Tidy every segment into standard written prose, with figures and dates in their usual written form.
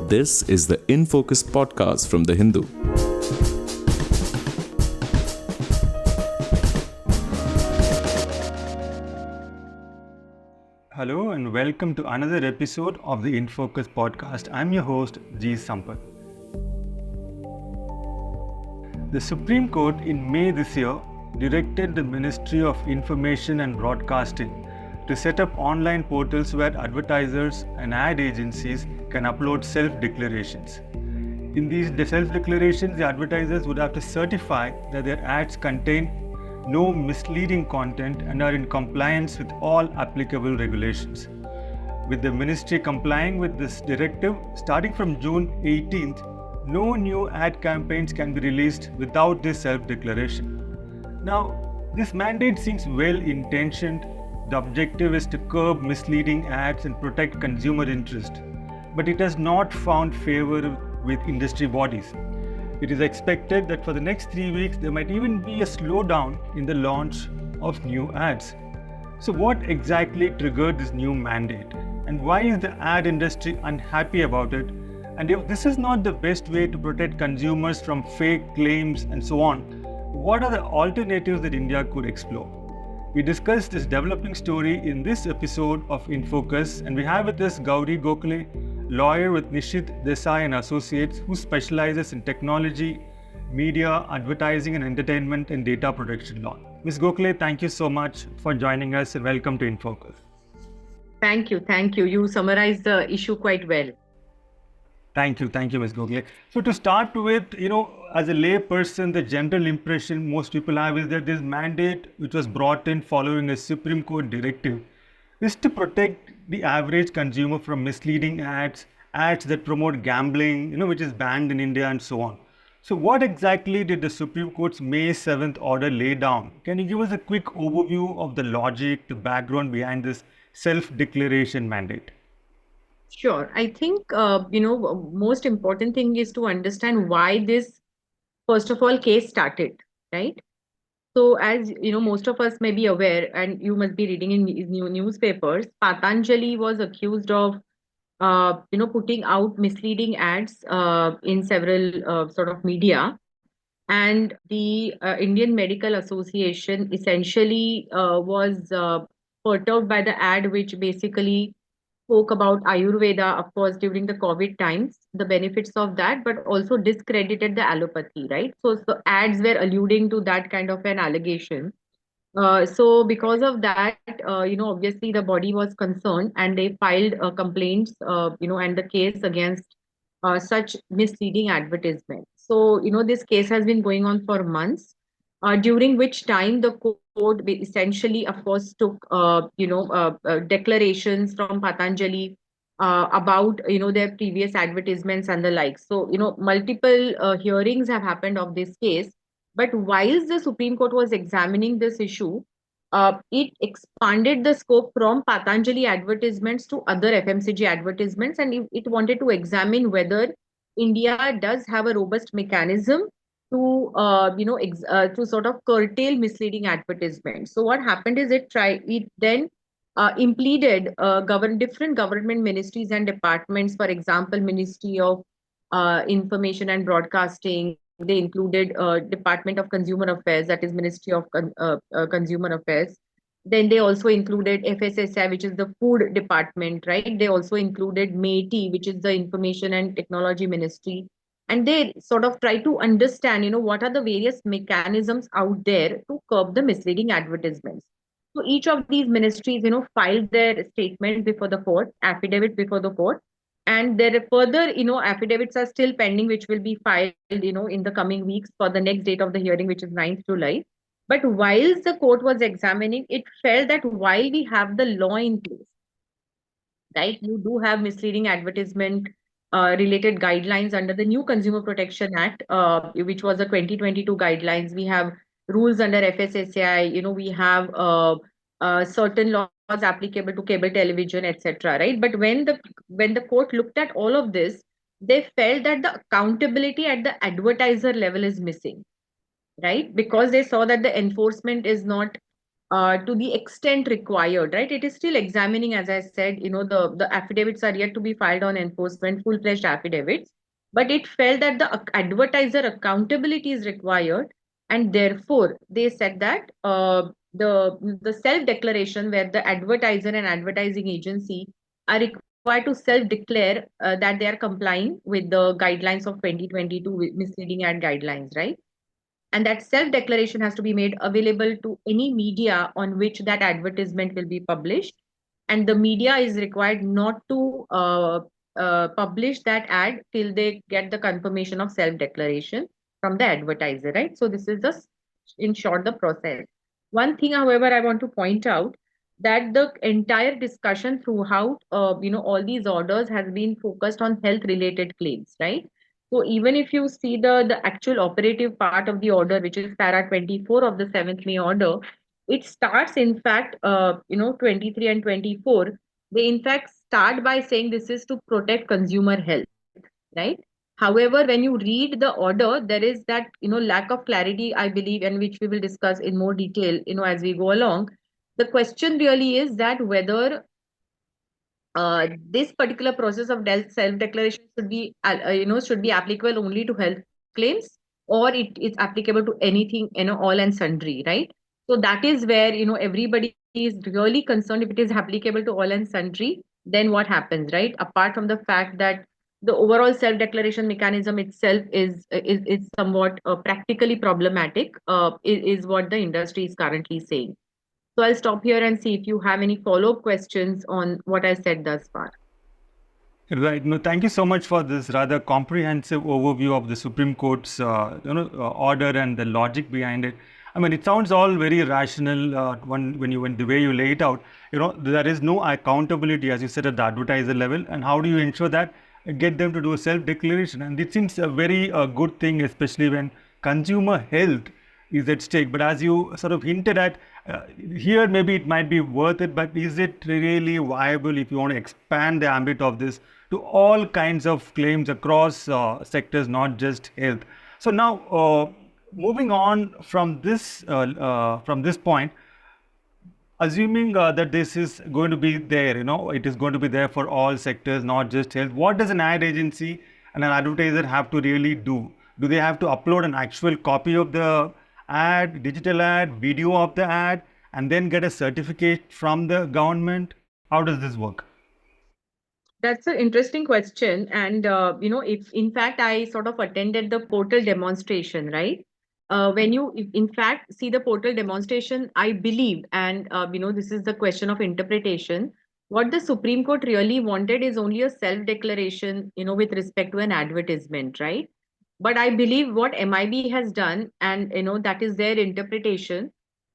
This is the In Focus podcast from The Hindu. Hello and welcome to another episode of the In Focus podcast. I'm your host, G. Sampath. The Supreme Court in May this year directed the Ministry of Information and Broadcasting to set up online portals where advertisers and ad agencies can upload self-declarations. In these self-declarations, the advertisers would have to certify that their ads contain no misleading content and are in compliance with all applicable regulations. With the ministry complying with this directive, starting from June 18th, no new ad campaigns can be released without this self-declaration. Now, this mandate seems well-intentioned. The objective is to curb misleading ads and protect consumer interest, but it has not found favor with industry bodies. It is expected that for the next 3 weeks, there might even be a slowdown in the launch of new ads. So what exactly triggered this new mandate? And why is the ad industry unhappy about it? And if this is not the best way to protect consumers from fake claims and so on, what are the alternatives that India could explore? We discussed this developing story in this episode of In Focus, and we have with us Gauri Gokhale, lawyer with Nishit Desai and Associates, who specializes in technology, media, advertising and entertainment and data protection law. Ms. Gokhale, thank you so much for joining us and welcome to In Focus. Thank you. You summarized the issue quite well. Thank you, Ms. Gokhale. So to start with, as a lay person, the general impression most people have is that this mandate, which was brought in following a Supreme Court directive, is to protect the average consumer from misleading ads that promote gambling, which is banned in India and so on. So what exactly did the Supreme Court's May 7th order lay down? Can you give us a quick overview of the logic, the background behind this self-declaration mandate? Sure. I think, most important thing is to understand why this, first of all, case started, right? So as most of us may be aware, and you must be reading in newspapers, Patanjali was accused of, putting out misleading ads in several sort of media. And the Indian Medical Association essentially was perturbed by the ad, which basically spoke about Ayurveda, of course, during the COVID times, the benefits of that, but also discredited the allopathy, right? So ads were alluding to that kind of an allegation. So because of that, obviously the body was concerned and they filed complaints, and the case against such misleading advertisements. So, this case has been going on for months, during which time the court essentially, of course, took, declarations from Patanjali about, their previous advertisements and the like. So, multiple hearings have happened of this case. But whilst the Supreme Court was examining this issue, it expanded the scope from Patanjali advertisements to other FMCG advertisements, and it wanted to examine whether India does have a robust mechanism to, to sort of curtail misleading advertisements. So what happened is it then implemented different government ministries and departments. For example, Ministry of Information and Broadcasting. They included Department of Consumer Affairs, that is Ministry of Consumer Affairs. Then they also included FSSI, which is the Food Department, right? They also included MIB, which is the Information and Technology Ministry. And they sort of try to understand, what are the various mechanisms out there to curb the misleading advertisements. So each of these ministries, filed their statement before the court, affidavit before the court. And there are further, affidavits are still pending, which will be filed, in the coming weeks for the next date of the hearing, which is 9th July. But whilst the court was examining, it felt that while we have the law in place, right, you do have misleading advertisement related guidelines under the new Consumer Protection Act, which was the 2022 guidelines. We have rules under FSSAI, we have certain laws applicable to cable television, etc. Right? But when the court looked at all of this, they felt that the accountability at the advertiser level is missing, right? Because they saw that the enforcement is not to the extent required, right? It is still examining, as I said, the affidavits are yet to be filed on enforcement, full-fledged affidavits, but it felt that the advertiser accountability is required, and therefore they said that the self-declaration where the advertiser and advertising agency are required to self-declare that they are complying with the guidelines of 2022 misleading ad guidelines, right? And that self declaration has to be made available to any media on which that advertisement will be published, and the media is required not to publish that ad till they get the confirmation of self declaration from the advertiser, right? So this is just in short the process. One thing, however, I want to point out that the entire discussion throughout all these orders has been focused on health related claims, right? So even if you see the actual operative part of the order, which is para 24 of the 7th May order, it starts in fact, 23 and 24. They in fact start by saying this is to protect consumer health, right? However, when you read the order, there is that lack of clarity, I believe, and which we will discuss in more detail, as we go along. The question really is that whether this particular process of self-declaration should be applicable only to health claims, or it is applicable to anything, all and sundry, right? So that is where everybody is really concerned. If it is applicable to all and sundry, then what happens, right? Apart from the fact that the overall self-declaration mechanism itself is somewhat practically problematic, is what the industry is currently saying. So I'll stop here and see if you have any follow-up questions on what I said thus far. Right. No, thank you so much for this rather comprehensive overview of the Supreme Court's order and the logic behind it. I mean, it sounds all very rational when the way you lay it out. There is no accountability, as you said, at the advertiser level. And how do you ensure that? Get them to do a self-declaration, and it seems a very good thing, especially when consumer health is at stake. But as you sort of hinted at, here maybe it might be worth it, but is it really viable if you want to expand the ambit of this to all kinds of claims across sectors, not just health? So now, moving on from this point, assuming that this is going to be there, it is going to be there for all sectors, not just health. What does an ad agency and an advertiser have to really do? Do they have to upload an actual copy of the ad, digital ad, video of the ad, and then get a certificate from the government? How does this work? That's an interesting question. And, if in fact I sort of attended the portal demonstration, right? When you, in fact, see the portal demonstration, I believe, and, this is the question of interpretation. What the Supreme Court really wanted is only a self-declaration, with respect to an advertisement, right? But I believe what MIB has done, and, that is their interpretation,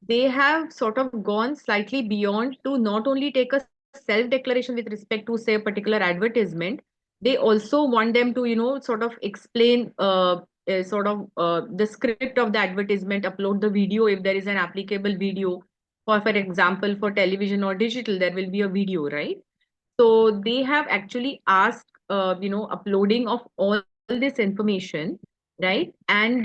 they have sort of gone slightly beyond to not only take a self-declaration with respect to, say, a particular advertisement. They also want them to, sort of explain the script of the advertisement, upload the video if there is an applicable video. For example, for television or digital, there will be a video, right? So they have actually asked, uploading of all this information, right? And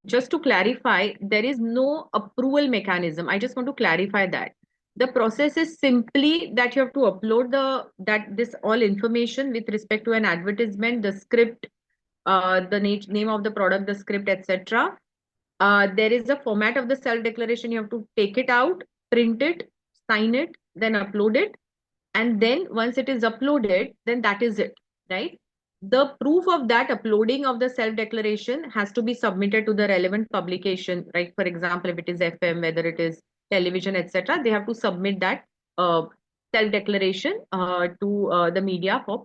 just to clarify, there is no approval mechanism. I just want to clarify that the process is simply that you have to upload this all information with respect to an advertisement, the script, the name of the product, the script, etc. There is a format of the self declaration. You have to take it out, print it, sign it, then upload it. And then once it is uploaded, then that is it, right? The proof of that uploading of the self declaration has to be submitted to the relevant publication, right? For example, if it is FM, whether it is television, etc., they have to submit that self declaration to the media for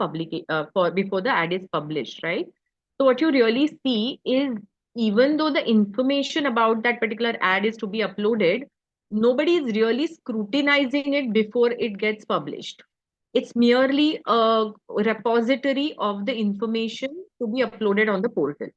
for before the ad is published, right? So what you really see is, even though the information about that particular ad is to be uploaded, nobody is really scrutinizing it before it gets published. It's merely a repository of the information to be uploaded on the portal.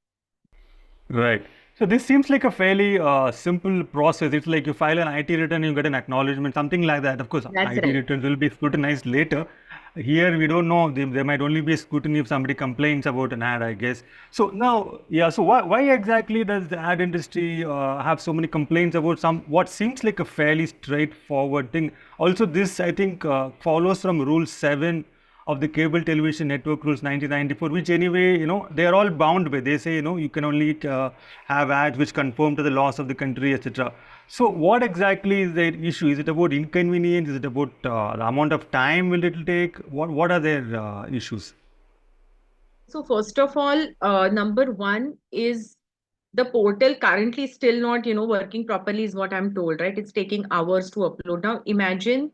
Right. So this seems like a fairly simple process. It's like you file an IT return, you get an acknowledgement, something like that. Of course, That's IT right. returns will be scrutinized later. Here we don't know. There might only be a scrutiny if somebody complains about an ad, I guess. So now, yeah. So why exactly does the ad industry have so many complaints about what seems like a fairly straightforward thing? Also, this I think follows from Rule 7 of the Cable Television Network Rules 1994, which anyway, they are all bound by. They say, you can only have ads which conform to the laws of the country, etc. So what exactly is their issue? Is it about inconvenience? Is it about the amount of time will it take? What are their issues? So first of all, number one is the portal currently still not, working properly is what I'm told, right? It's taking hours to upload. Now imagine,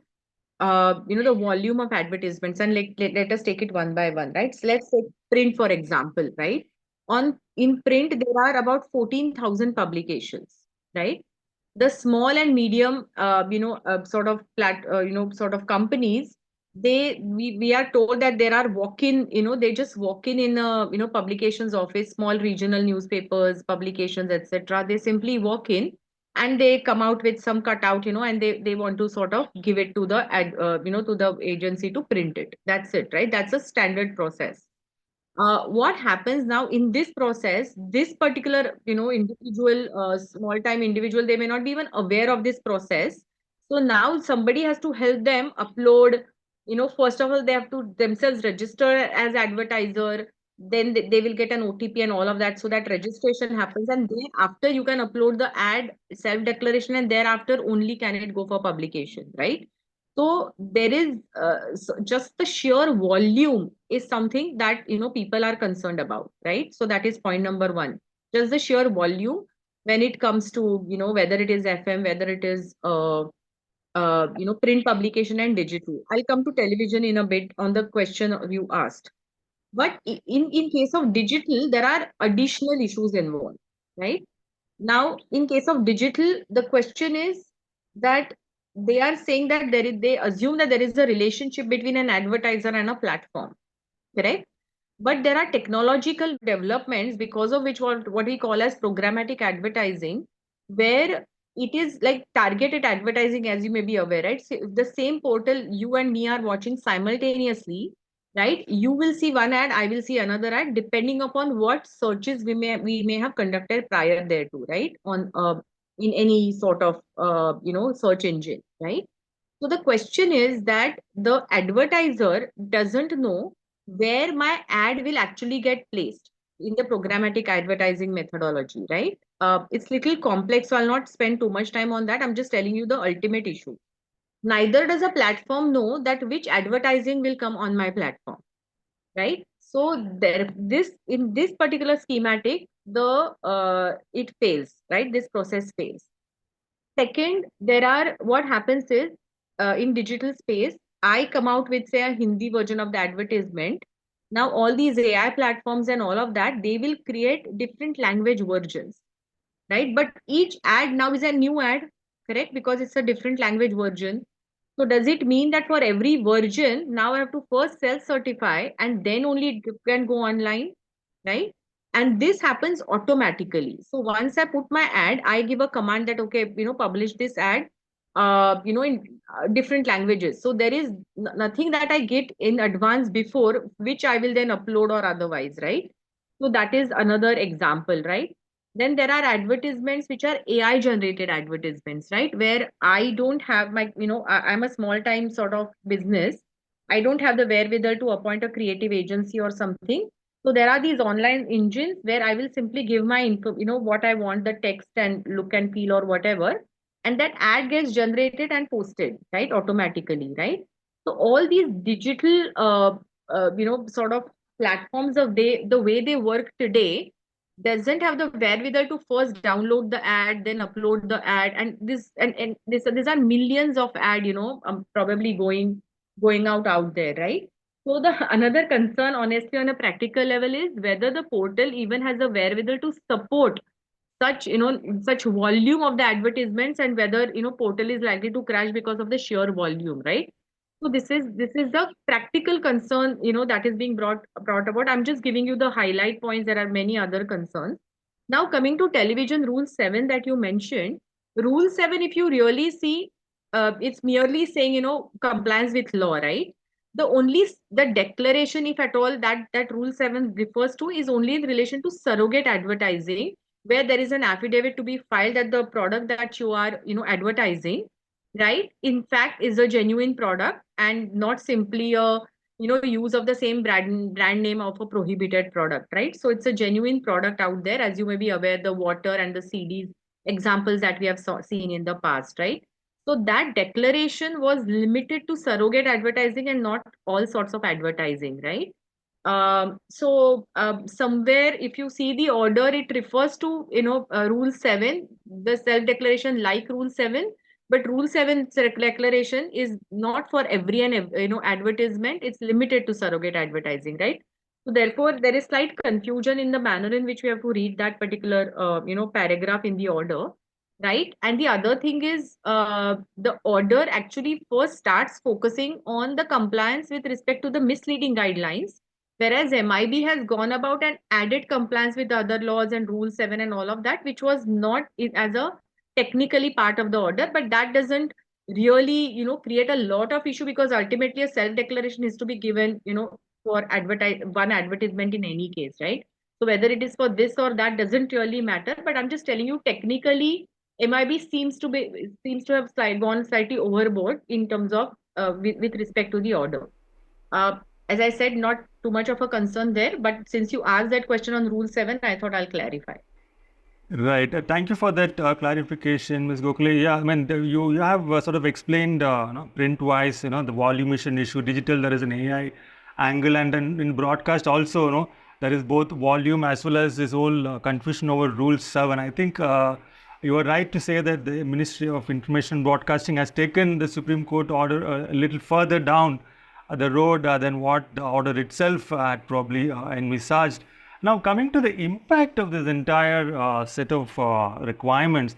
the volume of advertisements, and let us take it one by one, right? So let's take print, for example, right? In print, there are about 14,000 publications, right? The small and medium, sort of sort of companies, we are told that there are walk-in, they just walk in a, publications office, small regional newspapers, publications, etc. They simply walk in and they come out with some cutout, and they want to sort of give it to the to the agency to print it. That's it, right? That's a standard process. What happens now in this process, this particular, individual, small time individual, they may not be even aware of this process. So now somebody has to help them upload. First of all, they have to themselves register as advertiser. Then they will get an OTP and all of that. So that registration happens. And then after, you can upload the ad self-declaration, and thereafter only can it go for publication, right? So there is just the sheer volume is something that, people are concerned about, right? So that is point number one. Just the sheer volume when it comes to, whether it is FM, whether it is print publication and digital. I'll come to television in a bit on the question you asked. But in case of digital, there are additional issues involved, right? Now, in case of digital, the question is that they are saying that they assume that there is a relationship between an advertiser and a platform, correct? But there are technological developments because of which what we call as programmatic advertising, where it is like targeted advertising, as you may be aware, right? So if the same portal you and me are watching simultaneously, right? You will see one ad, I will see another ad, depending upon what searches we may have conducted prior thereto, right? On in any sort of search engine, right? So the question is that the advertiser doesn't know where my ad will actually get placed in the programmatic advertising methodology, right? It's little complex, so I'll not spend too much time on that. I'm just telling you the ultimate issue. Neither does a platform know that which advertising will come on my platform, right? So there, this in this particular schematic, the it fails, right? This process fails. Second, there are what happens is in digital space, I come out with say a Hindi version of the advertisement. Now all these AI platforms and all of that, they will create different language versions, right? But each ad now is a new ad, correct? Because it's a different language version. So does it mean that for every version, now I have to first self-certify and then only it can go online, right? And this happens automatically. So once I put my ad, I give a command that, okay, publish this ad, in different languages. So there is nothing that I get in advance before, which I will then upload or otherwise, right? So that is another example, right? Then there are advertisements which are AI generated advertisements, right? Where I don't have my, I'm a small time sort of business. I don't have the wherewithal to appoint a creative agency or something. So there are these online engines where I will simply give my info, what I want, the text and look and feel or whatever. And that ad gets generated and posted, right? Automatically, right? So all these digital, sort of platforms of the way they work today, doesn't have the wherewithal to first download the ad, then upload the ad, and these are millions of ad, probably going out there, right? So the another concern, honestly, on a practical level, is whether the portal even has the wherewithal to support such volume of the advertisements, and whether portal is likely to crash because of the sheer volume, right? So this is the practical concern, that is being brought about. I'm just giving you the highlight points. There are many other concerns. Now coming to television rule 7 that you mentioned, rule 7, if you really see, it's merely saying compliance with law, right? the declaration, if at all, that Rule 7 refers to, is only in relation to surrogate advertising, where there is an affidavit to be filed that the product that you are, advertising, right, in fact is a genuine product and not simply a, use of the same brand name of a prohibited product, right? So it's a genuine product out there. As you may be aware, the water and the CDs examples that we have seen in the past, right? So that declaration was limited to surrogate advertising and not all sorts of advertising, right? Somewhere, if you see the order, it refers to, Rule 7, the self-declaration like Rule 7, but Rule 7 declaration is not for every advertisement. It's limited to surrogate advertising, right? So therefore, there is slight confusion in the manner in which we have to read that particular, paragraph in the order, right? And the other thing is, the order actually first starts focusing on the compliance with respect to the misleading guidelines, whereas MIB has gone about and added compliance with other laws and Rule 7 and all of that, which was not as a technically part of the order, but that doesn't really, create a lot of issue, because ultimately a self-declaration is to be given, for one advertisement in any case, right? So whether it is for this or that doesn't really matter, but I'm just telling you technically MIB seems to have gone slightly overboard in terms of, with respect to the order. Uh, as I said, not too much of a concern there, but since you asked that question on Rule 7, I thought I'll clarify. Right. Thank you for that clarification, Ms. Gokhale. Yeah, I mean, you have sort of explained, print-wise, the volume issue. Digital, there is an AI angle, and then in broadcast also, there is both volume as well as this whole confusion over Rule 7. I think you are right to say that the Ministry of Information Broadcasting has taken the Supreme Court order a little further down the road than what the order itself had probably envisaged. Now, coming to the impact of this entire set of requirements,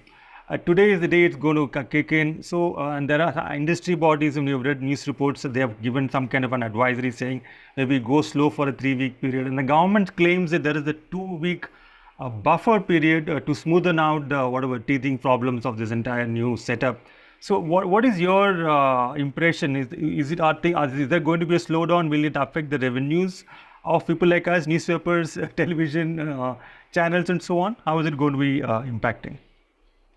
today is the day it's going to kick in. So, and there are industry bodies, and you've read news reports that they have given some kind of an advisory saying maybe go slow for a 3-week period. And the government claims that there is a 2-week buffer period to smoothen out whatever teething problems of this entire new setup. So, what is your impression? Is there going to be a slowdown? Will it affect the revenues of people like us, newspapers, television channels, and so on? How is it going to be impacting?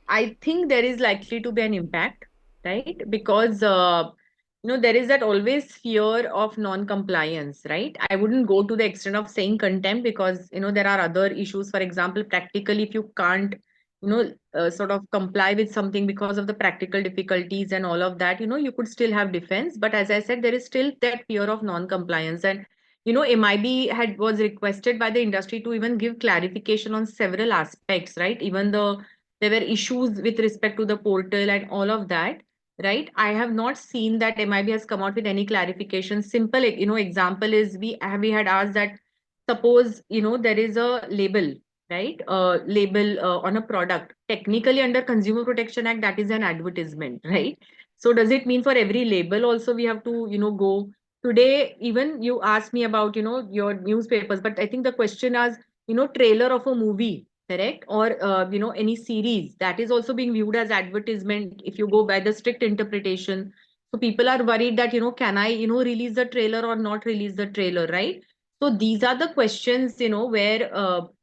I think there is likely to be an impact, right? Because there is that always fear of non-compliance, right? I wouldn't go to the extent of saying contempt, because there are other issues. For example, practically, if you can't, sort of comply with something because of the practical difficulties and all of that, you could still have defense. But as I said, there is still that fear of non-compliance, and MIB was requested by the industry to even give clarification on several aspects, right? Even there were issues with respect to the portal and all of that, right? I have not seen that MIB has come out with any clarification. Simple, example is we had asked that, suppose, there is a label, right? Label on a product. Technically, under Consumer Protection Act, that is an advertisement, right? So does it mean for every label also we have to, go? Today, even you asked me about, your newspapers, but I think the question is, trailer of a movie, correct? Or any series that is also being viewed as advertisement if you go by the strict interpretation. So people are worried that, can I, release the trailer or not release the trailer, right? So these are the questions, where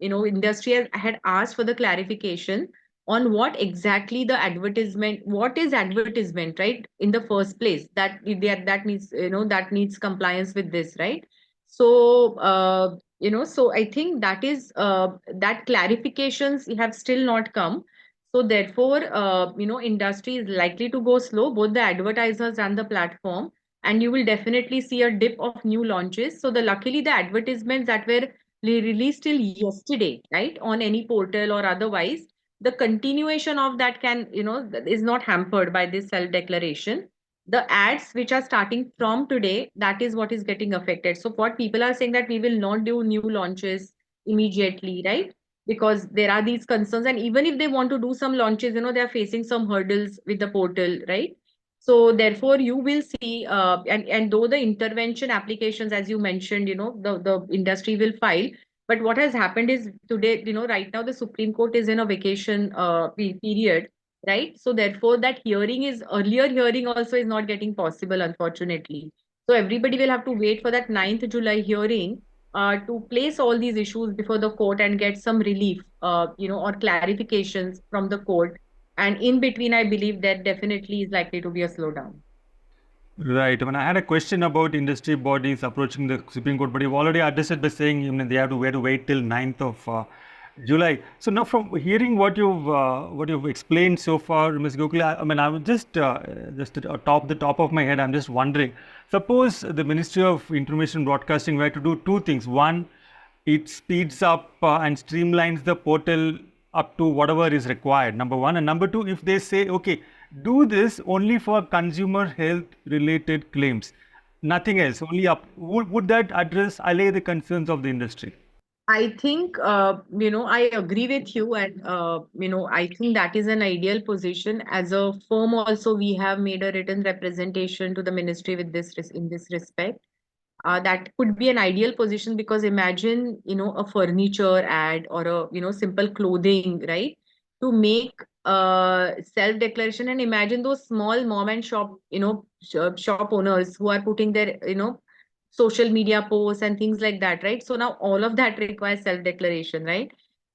industry had asked for the clarification on what is advertisement, right, in the first place, that needs, that needs compliance with this, right? So so I think that is that clarifications have still not come. So therefore, industry is likely to go slow, both the advertisers and the platform, and you will definitely see a dip of new launches. So luckily the advertisements that were released till yesterday, right, on any portal or otherwise, the continuation of that can, is not hampered by this self declaration. The ads which are starting from today, that is what is getting affected. So what people are saying, that we will not do new launches immediately, right? Because there are these concerns, and even if they want to do some launches, they are facing some hurdles with the portal, right? So therefore you will see, and though the intervention applications, as you mentioned, the industry will file, but what has happened is today, right now the Supreme Court is in a vacation period, right? So therefore that earlier hearing also is not getting possible, unfortunately. So everybody will have to wait for that 9th July hearing to place all these issues before the court and get some relief, or clarifications from the court. And in between, I believe that definitely is likely to be a slowdown. Right. When I had a question about industry bodies approaching the Supreme Court, but you've already addressed it by saying they have to wait till 9th of July. So now, from hearing what you've explained so far, Ms. Gokul, I was just at the top of my head, I'm just wondering. Suppose the Ministry of Information Broadcasting were to do two things. One, it speeds up and streamlines the portal up to whatever is required, number one. And number two, if they say, okay, do this only for consumer health related claims, nothing else, only up, would that allay the concerns of the industry? I think, I agree with you, and I think that is an ideal position. As a firm, also we have made a written representation to the ministry with in this respect. That could be an ideal position, because imagine, a furniture ad or a, simple clothing, right? To make self declaration, and imagine those small mom and shop, shop owners who are putting their, social media posts and things like that, right? So now all of that requires self declaration, right?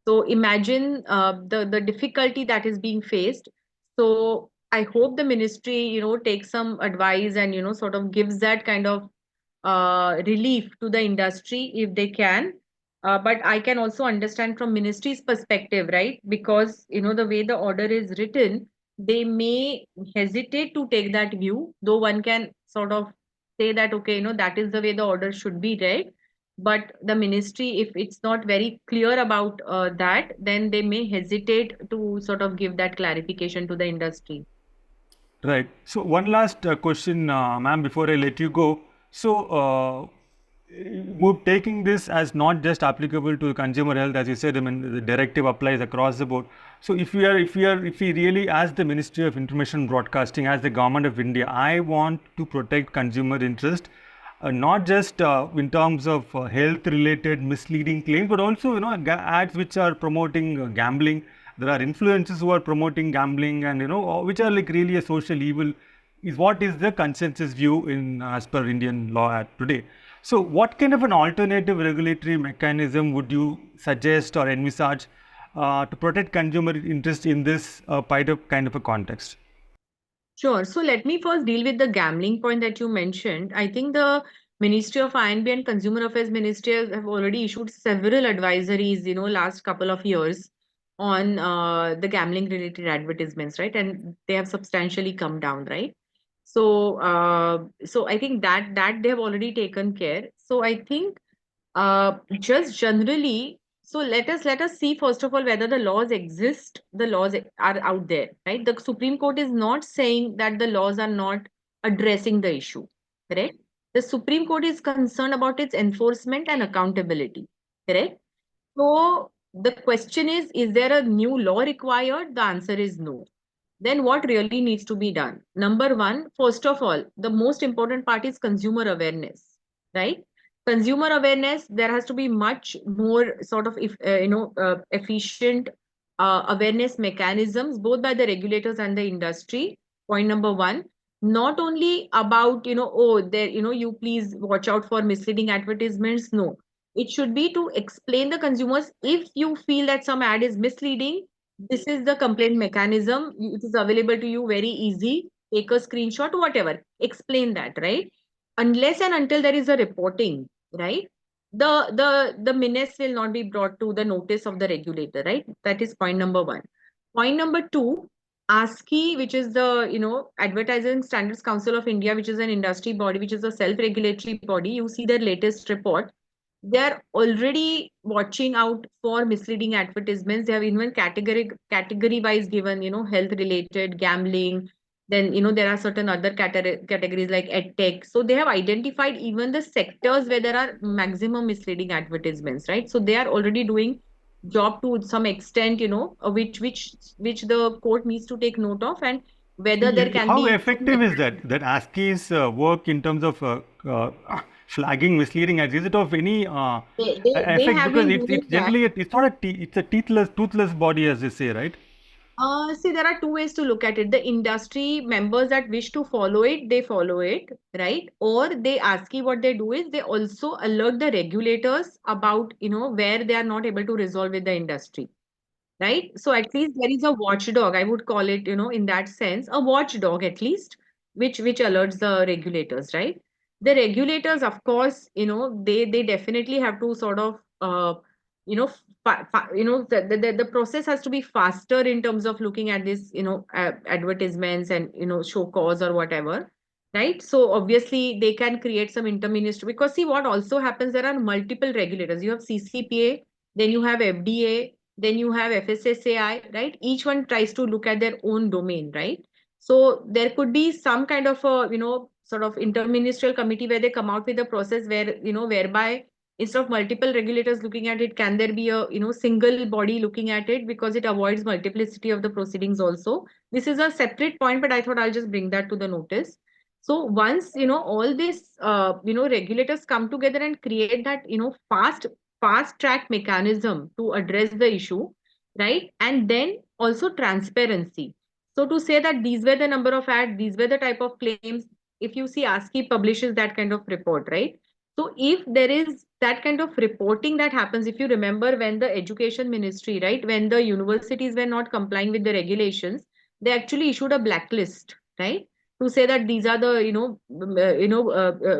So imagine the difficulty that is being faced. So I hope the ministry, takes some advice and, sort of gives that kind of relief to the industry if they can. But I can also understand from ministry's perspective, right? Because, the way the order is written, they may hesitate to take that view, though one can sort of say that, okay, that is the way the order should be read. But the ministry, if it's not very clear about that, then they may hesitate to sort of give that clarification to the industry. Right. So one last question, ma'am, before I let you go. So, taking this as not just applicable to consumer health, as you said, the directive applies across the board. So, if we really, as the Ministry of Information Broadcasting, as the Government of India, I want to protect consumer interest, not just in terms of health-related misleading claims, but also ads which are promoting gambling. There are influencers who are promoting gambling, and which are like really a social evil. What is the consensus view in as per Indian law at today? So, what kind of an alternative regulatory mechanism would you suggest or envisage to protect consumer interest in this kind of a context? Sure. So let me first deal with the gambling point that you mentioned. I think the Ministry of INB and Consumer Affairs Ministry have already issued several advisories, last couple of years on the gambling related advertisements, right? And they have substantially come down, right? So I think that they have already taken care. So I think just generally, so let us see first of all whether the laws exist. The laws are out there, right? The Supreme Court is not saying that the laws are not addressing the issue, correct? The Supreme Court is concerned about its enforcement and accountability, correct? So the question is there a new law required? The answer is no. Then what really needs to be done? Number one, first of all, the most important part is consumer awareness, right? Consumer awareness, there has to be much more sort of efficient awareness mechanisms, both by the regulators and the industry. Point number one, not only about oh, there, you please watch out for misleading advertisements. No, it should be to explain the consumers, if you feel that some ad is misleading, this is the complaint mechanism. It is available to you very easy. Take a screenshot, whatever. Explain that, right? Unless and until there is a reporting, right? The menace will not be brought to the notice of the regulator, right? That is point number one. Point number two, ASCI, which is the Advertising Standards Council of India, which is an industry body, which is a self-regulatory body. You see their latest report. They are already watching out for misleading advertisements. They have even category wise given, health related, gambling. Then, there are certain other categories like edtech. So they have identified even the sectors where there are maximum misleading advertisements, right? So they are already doing job to some extent, which the court needs to take note of, and whether there can How be effective is that ASCII's work in terms of flagging misleading ads? Is it of any they effect? have Because been doing it's that. generally it's not it's a toothless body, as they say, right? See, there are two ways to look at it. The industry members that wish to follow it, they follow it, right? Or they ASCII, what they do is they also alert the regulators about, where they are not able to resolve with the industry, right? So at least there is a watchdog, I would call it, in that sense, a watchdog at least, which alerts the regulators, right? The regulators, of course, they definitely have to sort of, the process has to be faster in terms of looking at this, advertisements and show cause or whatever, right? So obviously they can create some interministry, because see what also happens, there are multiple regulators. You have CCPA, then you have FDA, then you have FSSAI, right? Each one tries to look at their own domain, right? So there could be some kind of a, sort of interministerial committee where they come out with a process where, whereby instead of multiple regulators looking at it, can there be a, single body looking at it, because it avoids multiplicity of the proceedings also. This is a separate point, but I thought I'll just bring that to the notice. So once, all these, regulators come together and create that, fast track mechanism to address the issue, right? And then also transparency. So to say that these were the number of ads, these were the type of claims, if you see ASCII publishes that kind of report, right? So if there is that kind of reporting that happens, if you remember when the education ministry, right, when the universities were not complying with the regulations, they actually issued a blacklist, right? To say that these are the,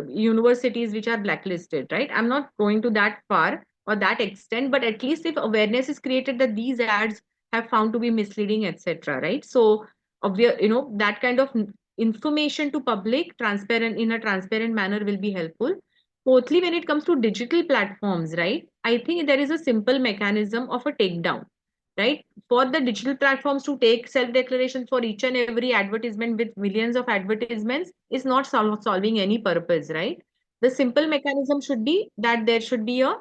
universities which are blacklisted, right? I'm not going to that far or that extent, but at least if awareness is created that these ads have found to be misleading, etc., right? So obvious, that kind of information to public transparent in a transparent manner will be helpful. Fourthly, when it comes to digital platforms, right, I think there is a simple mechanism of a takedown, right? For the digital platforms to take self-declaration for each and every advertisement with millions of advertisements is not solving any purpose, right? The simple mechanism should be that there should be a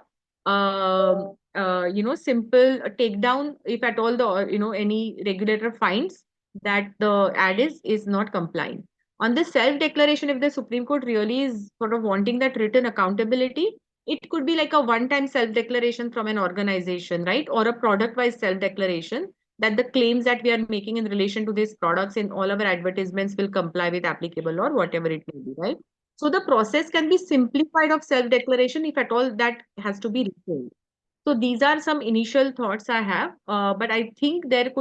simple takedown if at all the any regulator finds that the ad is not complying. On the self-declaration, if the Supreme Court really is sort of wanting that written accountability, it could be like a one-time self-declaration from an organization, right? Or a product-wise self-declaration that the claims that we are making in relation to these products in all our advertisements will comply with applicable law or whatever it may be, right? So the process can be simplified of self-declaration if at all that has to be retained. So these are some initial thoughts I have, but I think there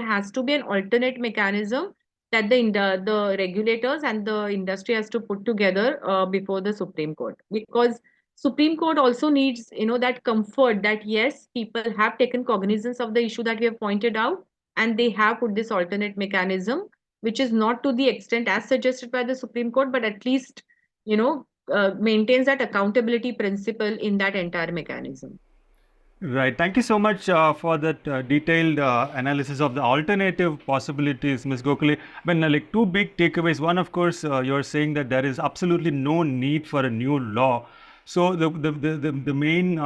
has to be an alternate mechanism that the regulators and the industry has to put together before the Supreme Court, because Supreme Court also needs that comfort that yes, people have taken cognizance of the issue that we have pointed out, and they have put this alternate mechanism, which is not to the extent as suggested by the Supreme Court, but at least maintains that accountability principle in that entire mechanism. Right. Thank you so much for that detailed analysis of the alternative possibilities, Ms. Gokhale. I mean, like two big takeaways. One, of course, you're saying that there is absolutely no need for a new law. So the main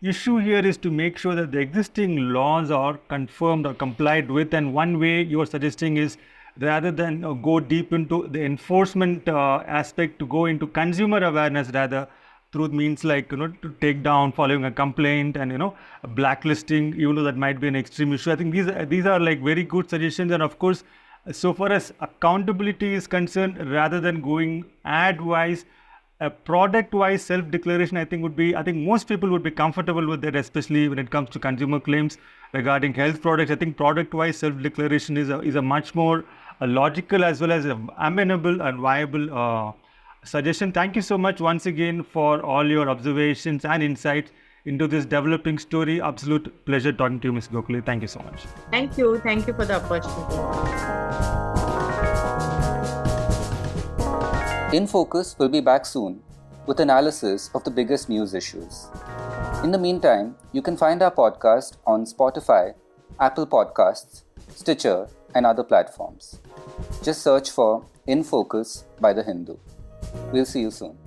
issue here is to make sure that the existing laws are confirmed or complied with. And one way you are suggesting is, rather than go deep into the enforcement aspect, to go into consumer awareness rather, through means like to take down following a complaint and blacklisting, even though that might be an extreme issue. I think these are like very good suggestions. And of course, so far as accountability is concerned, rather than going ad wise, a product wise self declaration I think most people would be comfortable with that, especially when it comes to consumer claims regarding health products. I think product wise self declaration is a much more logical as well as amenable and viable suggestion. Thank you so much once again for all your observations and insights into this developing story. Absolute pleasure talking to you, Ms. Gokhale. Thank you so much. Thank you. Thank you for the opportunity. In Focus will be back soon with analysis of the biggest news issues. In the meantime, you can find our podcast on Spotify, Apple Podcasts, Stitcher, and other platforms. Just search for In Focus by The Hindu. We'll see you soon.